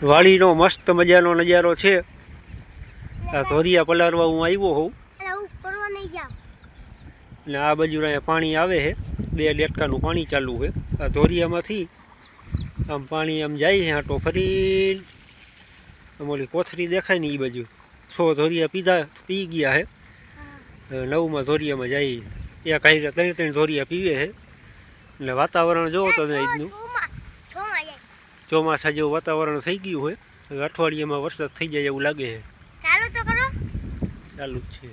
વાડીનો મસ્ત મજાનો નજારો છે। આ ધોરિયા પલારવા હું આવ્યો હોઉં ને આ બાજુ અહીંયા પાણી આવે છે। 2 ડેટકાનું પાણી ચાલુ છે। આ ધોરિયામાંથી આમ પાણી આમ જાય છે આટો ફરી આમ ઓલી કોથરી દેખાય ને એ બાજુ 100 ધોરિયા પી ગયા છે। 9માં ધોરિયામાં જાય એક હારે 3 ધોરિયા પીવે છે। એટલે વાતાવરણ જોવો તમે આજનું ચોમાસા જેવું વાતાવરણ થઈ ગયું હોય। અઠવાડિયામાં વરસાદ થઈ જાય એવું લાગે છે। ચાલુ તો કરો। ચાલુ જ છે।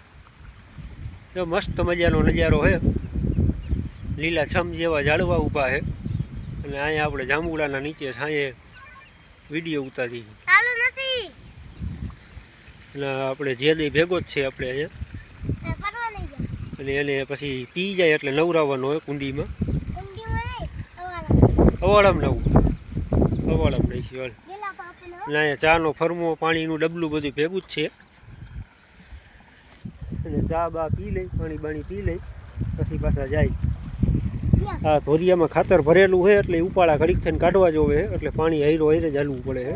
જો મસ્ત મજાનો નજારો છે। લીલા છમ જેવા ઝાડવા ઊભા છે અને અહીંયા આપણે જાંબુડાના નીચે છાંયે વિડીયો ઉતારી। ચાલુ નથી અને આપણે જે દઈ ભેગો જ છે આપણે અહીંયા। અને એને પછી પી જાય એટલે નવરાવવાનો હોય કુંડીમાં। અવાડામાં નવું અવાડામાં નાખી વાળ। અને અહીંયા ચાનો ફરમો પાણીનું ડબલું બધું ભેગું જ છે। અને ચા બા પી લઈ પાણી બાણી પી લઈ પછી પાછા જાય। આ ધોરિયામાં ખાતર ભરેલું છે એટલે ઉપાડા ઘડીક થઈને કાઢવા જોવે એટલે પાણી હાઈરો હાઈરે જ હાલવું પડે છે।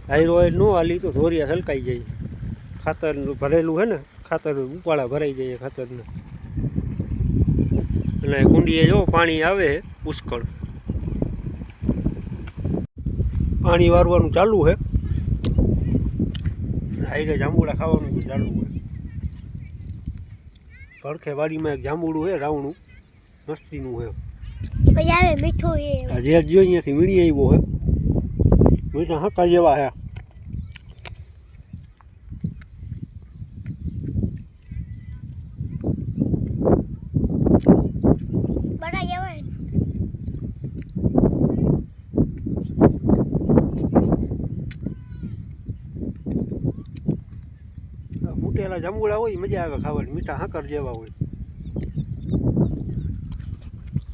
હાઈરો હાઈર ન હાલી તો ધોરિયા છલકાઈ જાય। ખાતર ભરેલું છે ને ખાતર ઉપાડા ભરાઈ જાય ખાતરના। અને કુંડીએ જો પાણી આવે છે પુષ્કળ। પાણી વારવાનું ચાલુ છે। હાઈરે જાંબુડા ખાવાનું ચાલુ છે। પડખે વાડીમાં એક જાંબુડું છે રાવણું મસ્તીનું છે। પછી આવે મીઠું છે। આ જે જો અહીંયાથી વીણી આવ્યો છે મીઠા હક્કા જેવા છે। બડા જેવા ફૂટેલા જાંબુડા હોય મજા આવે ખાવાની મીઠા હાકર જેવા હોય।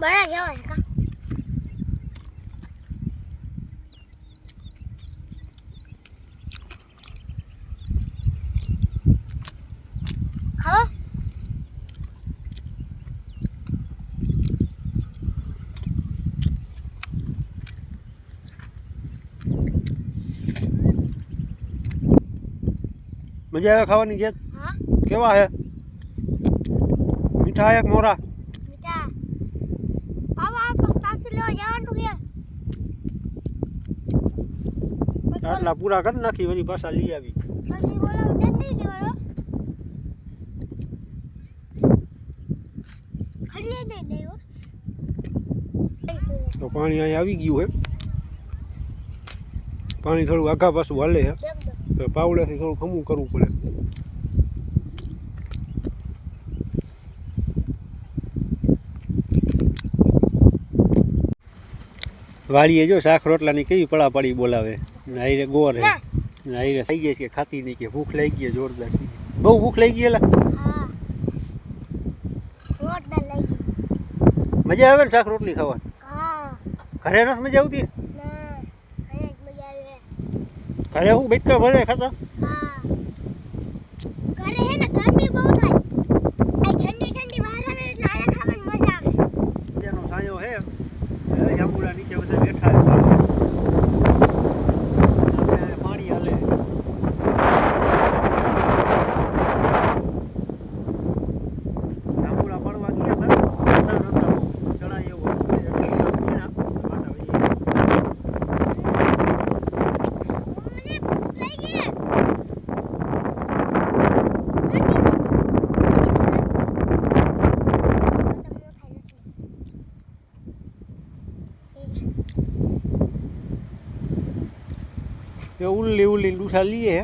બડા જેવા છે કા ખાઓ। મજા આવે ખાવાની છે। હા કેવા છે મીઠા એક મોરા મીઠા પાવા પાછું લેવા જવાનું છે। આટલા પૂરા કરી નાખી વળી પાછા લઈ આવી। પછી બોલાવ દંડી દેવાનો ખડી દે દેવો। તો પાણી અહીં આવી ગયું છે। પાણી થોડું આઘા પાછું હાલે છે તો પાવડેથી થોડું ખમું કરવું પડે। વાડીએ જો શાક રોટલાની કેવી પડાપડી બોલાવે। હાઈરે ગોર હે હાઈરે થઈ જાય છે ખાતી નહીં કે ભૂખ લાગી ગઈ જોરદાર। બહુ ભૂખ લાગી ગઈ એલા। હા જોરદાર લાગી। મજા આવે ને શાક રોટલી ખાવાની। હા ઘરે નથી મજા આવતી ના અહીંયા જ મજા આવે। ઘરે હું બેઠકા ભરે ખાતા। હા ઘરે હે ને ગરમી બહુ થાય આ ઠંડી ઠંડી બહાર આવે એટલે આયા ખાવાની મજા આવે। જેનો છાંયો હે જાંબુડા નીચે બધા બેઠા છે પાણી હાલે। જાંબુડા પડવા ગયા હતા ચડાય એવો મને ભૂખ લાગી ઉલ્લી ઉલ્લી ડૂસા લીએ